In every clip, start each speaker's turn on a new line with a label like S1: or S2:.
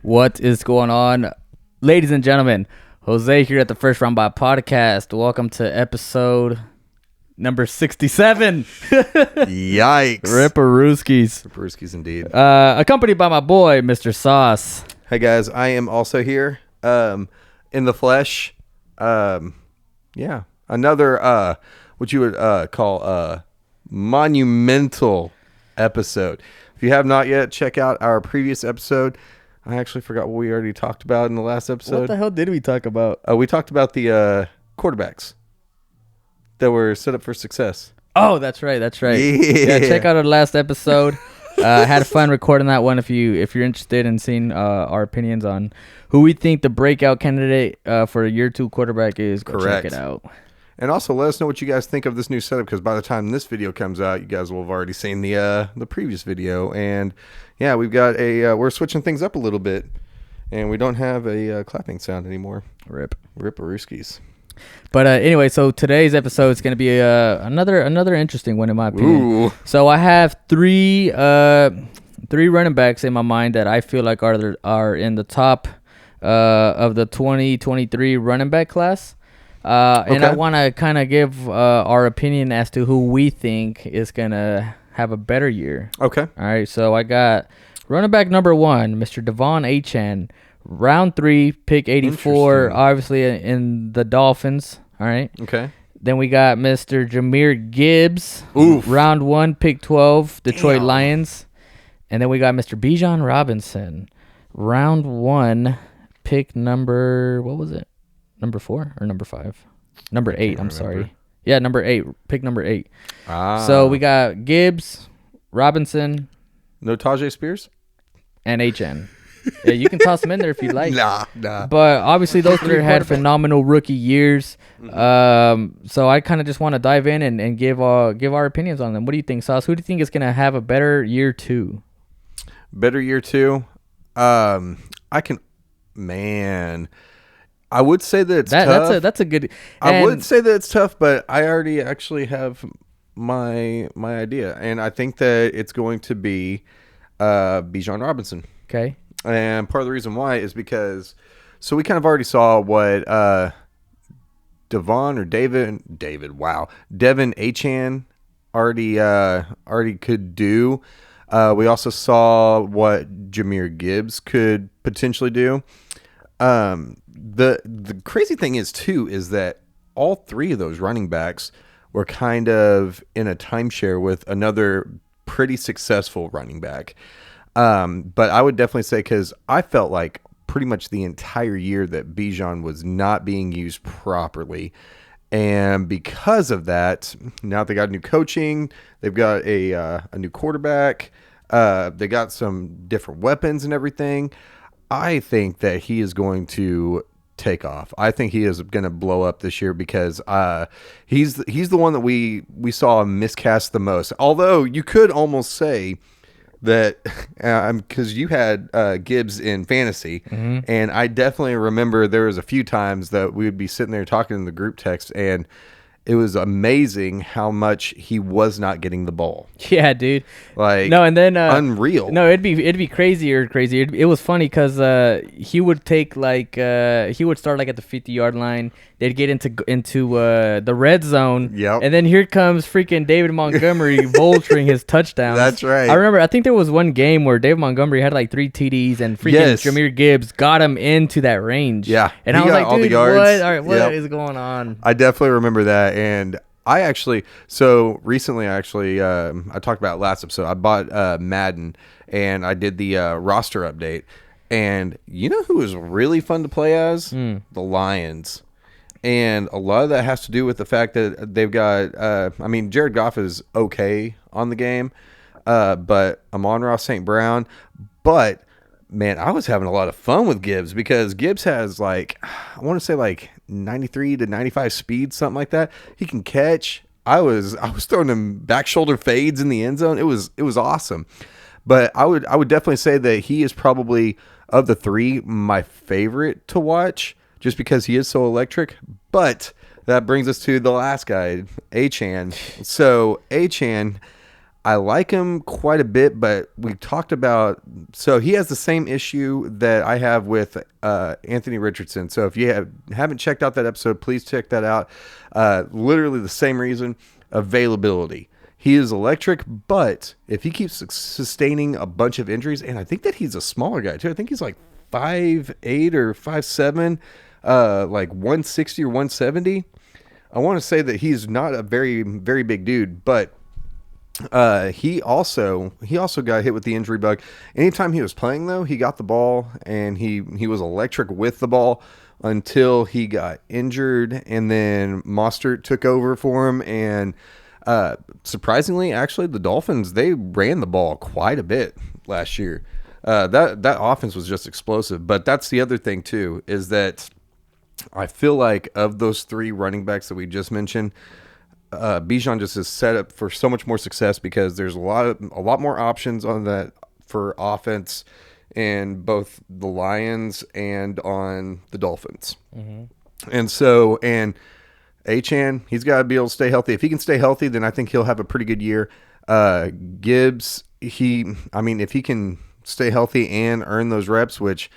S1: What is going on, ladies and gentlemen? Jose here at the First Round by Podcast. Welcome to episode number 67.
S2: Yikes.
S1: Ripperooskies.
S2: Ripperooskies indeed.
S1: Accompanied by my boy, Mr. Sauce.
S2: Hey guys, I am also here in the flesh. Yeah, another what you would call a monumental episode. If you have not yet, check out our previous episode. I actually forgot what we already talked about in the last episode.
S1: What the hell did we talk about?
S2: We talked about the quarterbacks that were set up for success.
S1: Oh, that's right.
S2: Yeah,
S1: Check out our last episode. Had fun recording that one. If you're interested in seeing our opinions on who we think the breakout candidate for a year 2 quarterback is, go
S2: Correct.
S1: Check it out.
S2: And also let us know what you guys think of this new setup, because by the time this video comes out, you guys will have already seen the previous video. And yeah, we've got we're switching things up a little bit, and we don't have a clapping sound anymore. Ripperooskies.
S1: But anyway, so today's episode is going to be another interesting one in my opinion.
S2: Ooh.
S1: So I have three running backs in my mind that I feel like are in the top of the 2023 running back class. And I want to kind of give our opinion as to who we think is going to have a better year.
S2: Okay.
S1: All right, so I got running back number 1, Mr. Devon Achane, round 3, pick 84, obviously in the Dolphins. All right.
S2: Okay.
S1: Then we got Mr. Jahmyr Gibbs,
S2: Oof.
S1: round 1, pick 12, Detroit
S2: Damn.
S1: Lions. And then we got Mr. Bijan Robinson, round 1, pick number, what was it? Number 4 or number 5? Number 8, I'm sorry. Yeah, number 8, pick number 8. So we got Gibbs, Robinson.
S2: No Tajay Spears?
S1: And HN. Yeah, you can toss them in there if you like.
S2: Nah.
S1: But obviously those three had phenomenal rookie years. So I kind of just want to dive in and give our opinions on them. What do you think, Sauce? Who do you think is going to have a better year 2?
S2: Better year 2? I would say that it's tough.
S1: That's a good.
S2: I would say that it's tough, but I already actually have my idea, and I think that it's going to be Bijan Robinson.
S1: Okay.
S2: And part of the reason why is because, so we kind of already saw what Devon Achane already could do. We also saw what Jahmyr Gibbs could potentially do. The crazy thing is that all three of those running backs were kind of in a timeshare with another pretty successful running back. But I would definitely say, because I felt like pretty much the entire year that Bijan was not being used properly. And because of that, now they got new coaching, they've got a new quarterback, they got some different weapons and everything. I think that he is going to take off. I think he is going to blow up this year, because he's the one that we saw miscast the most. Although you could almost say that because you had Gibbs in fantasy, and I definitely remember there was a few times that we would be sitting there talking in the group text, and it was amazing how much he was not getting the ball.
S1: Yeah, dude.
S2: Like,
S1: no, and then
S2: unreal.
S1: No, it'd be crazier. It was funny because he would take he would start like at the 50-yard line. They'd get into the red zone.
S2: Yep.
S1: And then here comes freaking David Montgomery vulturing his touchdowns.
S2: That's right.
S1: I think there was one game where David Montgomery had like 3 TDs and freaking Jahmyr Gibbs got him into that range.
S2: Yeah.
S1: And I was like, dude, what? All right, what is
S2: Yep.
S1: going on?
S2: I definitely remember that. And I recently I talked about last episode, I bought Madden, and I did the roster update. And you know who was really fun to play as? The Lions. And a lot of that has to do with the fact that they've got, Jared Goff is okay on the game, but Amon-Ra St. Brown. But, man, I was having a lot of fun with Gibbs, because Gibbs has, I want to say 93 to 95 speed, something like that. He can catch. I was throwing him back shoulder fades in the end zone. It was awesome. But I would definitely say that he is probably, of the three, my favorite to watch, just because he is so electric. But that brings us to the last guy, Achane. So Achane, I like him quite a bit, but we talked about, so he has the same issue that I have with Anthony Richardson. So if you haven't checked out that episode, please check that out. Literally the same reason, availability. He is electric, but if he keeps sustaining a bunch of injuries, and I think that he's a smaller guy too. I think he's like 5'8" or 5'7", like 160 or 170. I want to say that he's not a very, very big dude, but he also got hit with the injury bug. Anytime he was playing, though, he got the ball, and he was electric with the ball until he got injured, and then Mostert took over for him. And surprisingly, actually, the Dolphins, they ran the ball quite a bit last year. That offense was just explosive. But that's the other thing too, is that I feel like of those three running backs that we just mentioned, Bijan just is set up for so much more success because there's a lot more options on that for offense in both the Lions and on the Dolphins. Mm-hmm. And Achane, he's got to be able to stay healthy. If he can stay healthy, then I think he'll have a pretty good year. Gibbs, if he can stay healthy and earn those reps, which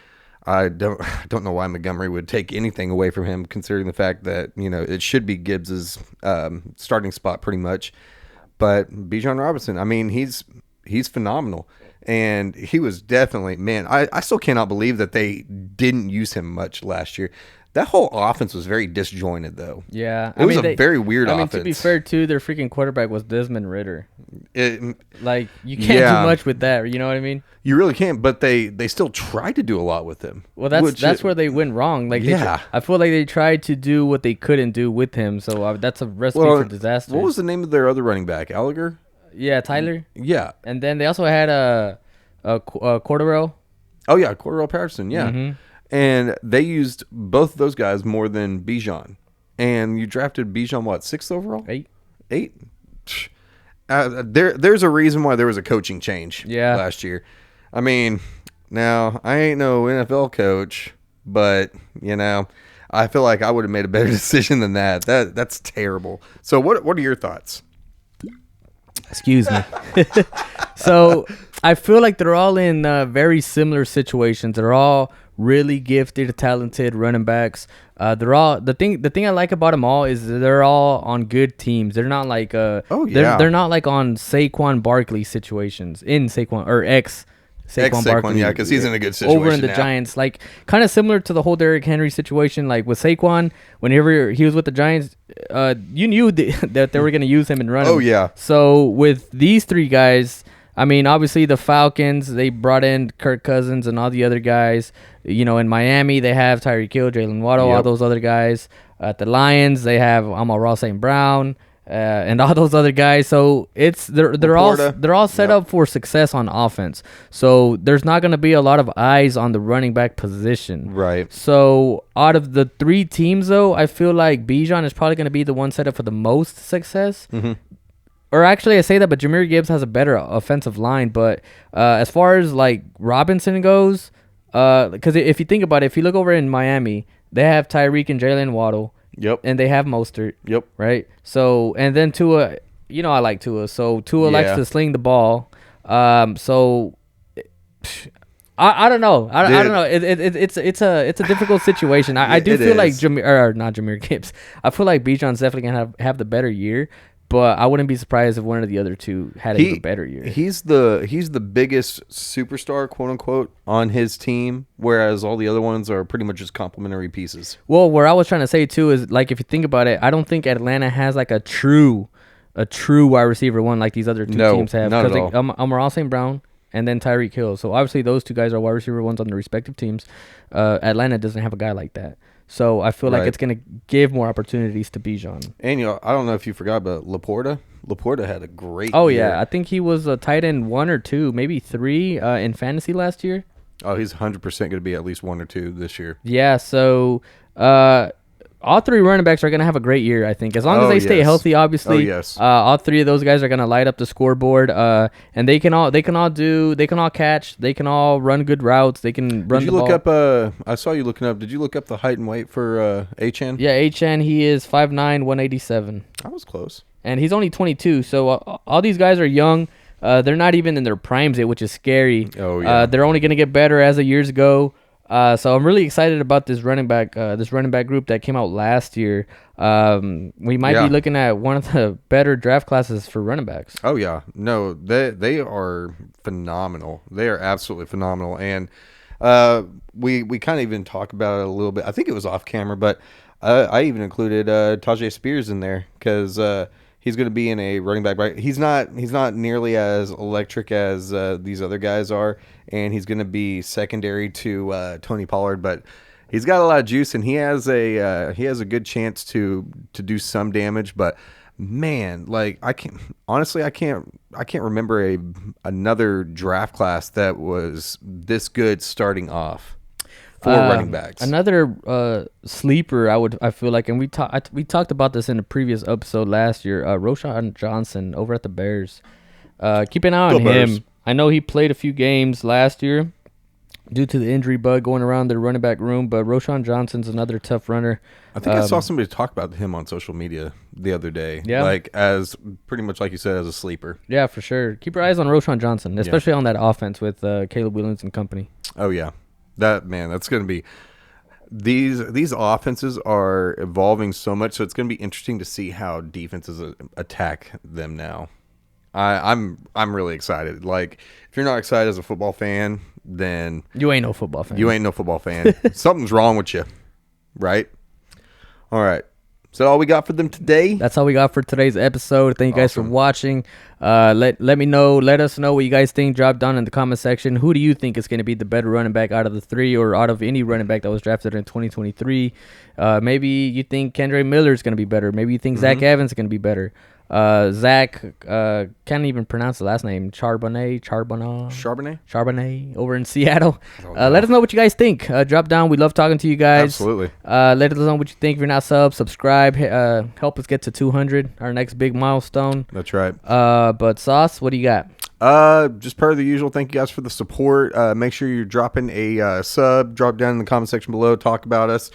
S2: I don't know why Montgomery would take anything away from him, considering the fact that, it should be Gibbs's starting spot pretty much. But Bijan Robinson, he's phenomenal. And he was definitely, man, I still cannot believe that they didn't use him much last year. That whole offense was very disjointed, though.
S1: Yeah.
S2: It was a very weird offense.
S1: To be fair, too, their freaking quarterback was Desmond Ridder. You can't do much with that. You know what I mean?
S2: You really can't, but they still tried to do a lot with him.
S1: Well, that's where they went wrong. I feel like they tried to do what they couldn't do with him, so that's a recipe for disaster.
S2: What was the name of their other running back? Gallagher?
S1: Yeah, Tyler.
S2: Yeah.
S1: And then they also had a Cordero.
S2: Oh, yeah, Cordero Patterson, yeah. Mm-hmm. And they used both of those guys more than Bijan. And you drafted Bijan, what, 6th overall? 8? There's a reason why there was a coaching change last year. Now, I ain't no NFL coach, but, I feel like I would have made a better decision than that. That's terrible. So what are your thoughts?
S1: Excuse me. So I feel like they're all in very similar situations. They're all really gifted, talented running backs. They're all the thing I like about them all is they're all on good teams. They're not like they're not like on Saquon Barkley situations in Saquon or Saquon Barkley.
S2: Yeah, because he's in a good situation
S1: over in the
S2: now.
S1: Giants. Like kind of similar to the whole Derrick Henry situation. Like with Saquon, whenever he was with the Giants, you knew that they were going to use him and run him.
S2: Oh yeah.
S1: So with these three guys, obviously the Falcons, they brought in Kirk Cousins and all the other guys. In Miami, they have Tyreek Hill, Jalen Waddle, all those other guys. At the Lions, they have Amon-Ra St. Brown and all those other guys. So they're all set up for success on offense. So there's not going to be a lot of eyes on the running back position.
S2: Right.
S1: So out of the three teams, though, I feel like Bijan is probably going to be the one set up for the most success. Mm-hmm. Or actually, I say that, but Jahmyr Gibbs has a better offensive line. But as far as like Robinson goes, because if you think about it, if you look over in Miami, they have Tyreek and Jalen Waddle.
S2: Yep.
S1: And they have Mostert.
S2: Yep.
S1: Right. So and then Tua, I like Tua. So Tua likes to sling the ball. So I don't know. I don't know. It's a difficult situation. I do feel like not Jahmyr Gibbs. I feel like Bijan's definitely gonna have the better year. But I wouldn't be surprised if one of the other two had a better year.
S2: He's the biggest superstar, quote unquote, on his team, whereas all the other ones are pretty much just complementary pieces.
S1: Well, where I was trying to say too is like if you think about it, I don't think Atlanta has like a true wide receiver one like these other two teams have.
S2: Not at all.
S1: Amon-Ra St. Brown and then Tyreek Hill. So obviously those two guys are wide receiver ones on their respective teams. Atlanta doesn't have a guy like that. So I feel like it's going to give more opportunities to Bijan.
S2: And I don't know if you forgot, but Laporta had a great year.
S1: Oh, yeah. I think he was a tight end 1 or 2, maybe 3 in fantasy last year.
S2: Oh, he's 100% going to be at least 1 or 2 this year.
S1: Yeah, so all three running backs are going to have a great year, I think. As long as they stay healthy, obviously.
S2: Oh, yes.
S1: All three of those guys are going to light up the scoreboard. And they can all catch. They can all run good routes. They can run the ball.
S2: Did you look up, I saw you looking up, did you look up the height and weight for Achane?
S1: Yeah, Achane, he is 5'9", 187.
S2: I was close.
S1: and he's only 22. So all these guys are young. They're not even in their primes yet, which is scary.
S2: Oh yeah.
S1: They're only gonna get better as the years go. So I'm really excited about this running back group that came out last year. We might be looking at one of the better draft classes for running backs.
S2: Oh yeah, no, they are phenomenal. They are absolutely phenomenal, and we kind of even talk about it a little bit. I think it was off camera, but I even included Tajay Spears in there because he's going to be in a running back. Right, he's not nearly as electric as these other guys are, and he's going to be secondary to Tony Pollard, but he's got a lot of juice, and he has a good chance to do some damage. But man, like I can't remember another draft class that was this good starting off for running backs.
S1: Another sleeper, I feel like, and we talked about this in a previous episode last year. Roschon Johnson over at the Bears. Keep an eye on him. I know he played a few games last year due to the injury bug going around the running back room, but Roschon Johnson's another tough runner.
S2: I think I saw somebody talk about him on social media the other day.
S1: Yeah.
S2: Like as pretty much like you said, as a sleeper.
S1: Yeah, for sure. Keep your eyes on Roschon Johnson, especially on that offense with Caleb Williams and company.
S2: Oh yeah. That's going to be these offenses are evolving so much, so it's going to be interesting to see how defenses attack them now. I'm really excited. Like, if you're not excited as a football fan, then
S1: you ain't no football fan.
S2: Something's wrong with you, right? All right. Is that all we got for them today?
S1: That's all we got for today's episode. Thank you guys for watching. Let us know what you guys think. Drop down in the comment section. Who do you think is going to be the better running back out of the three, or out of any running back that was drafted in 2023? Maybe you think Kendre Miller is going to be better. Maybe you think Zach Evans is going to be better. Zach, can't even pronounce the last name. Charbonnet over in Seattle. Let us know what you guys think. Drop down. We love talking to you guys.
S2: Absolutely.
S1: Let us know what you think. If you're not subscribe. Help us get to 200, our next big milestone.
S2: That's right.
S1: But Sauce, what do you got?
S2: Just per the usual, thank you guys for the support. Make sure you're dropping a sub. Drop down in the comment section below. Talk about us,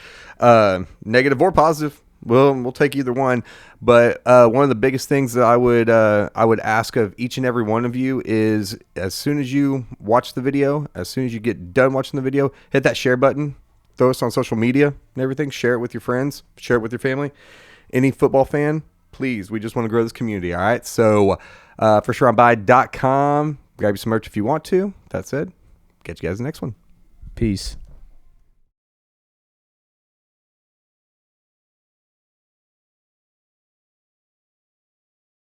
S2: negative or positive. We'll take either one. But one of the biggest things that I would ask of each and every one of you is, as soon as you watch the video, as soon as you get done watching the video, hit that share button. Throw us on social media and everything. Share it with your friends. Share it with your family. Any football fan, please. We just want to grow this community. All right. So FirstRoundBuy.com. Grab you some merch if you want to. That said, catch you guys in the next one.
S1: Peace.